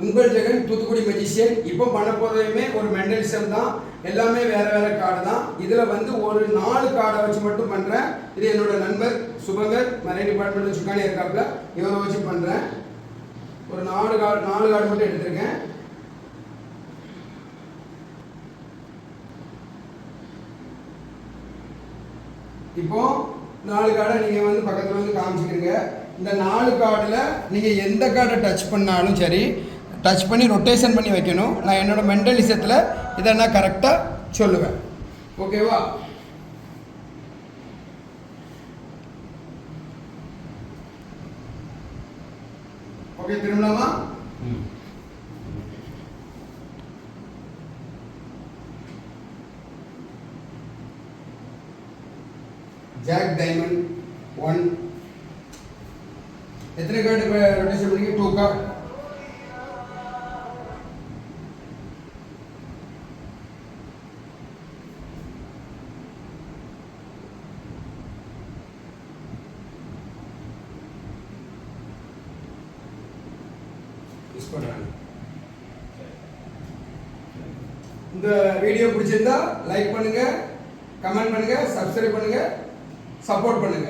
உங்கள் ஜெகன் தூத்துக்குடி மெஜிஷியன். இப்போ பண்ண போகிறதுமே ஒரு மெண்டலிசம் தான், எல்லாமே வேறு வேறு கார்டு தான். இதில் வந்து ஒரு 4 கார்டை வச்சு மட்டும் பண்ணுறேன். இது என்னோட நண்பர் சுபங்கர் மரைன் டிபார்ட்மெண்ட் சுக்கானே இருக்காப்புல, இவரை வச்சு பண்ணுறேன். ஒரு 4 கார்டு மட்டும் எடுத்திருக்கேன். இப்போ 4 கார்டை நீங்கள் வந்து பக்கத்தில் வந்து காமிச்சிக்கிறீங்க. இந்த 4 கார்டில் நீங்கள் எந்த கார்டை டச் பண்ணாலும் சரி, டச் பண்ணி ரொட்டேஷன் பண்ணி வைக்கணும். நான் என்னோட மெண்டலிசத்தில் இதை நான் கரெக்டாக சொல்லுவேன். ஓகேவா? ஓகே, திரும்பலாமா? Jack diamond 1. எத்தனை கார்டு ரொட்டேஷன் பண்ணி? 2 கார்டு. இந்த வீடியோ பிடிச்சிருந்தா லைக் பண்ணுங்க, கமெண்ட் பண்ணுங்க, சப்ஸ்கிரைப் பண்ணுங்க, சப்போர்ட் பண்ணுங்க.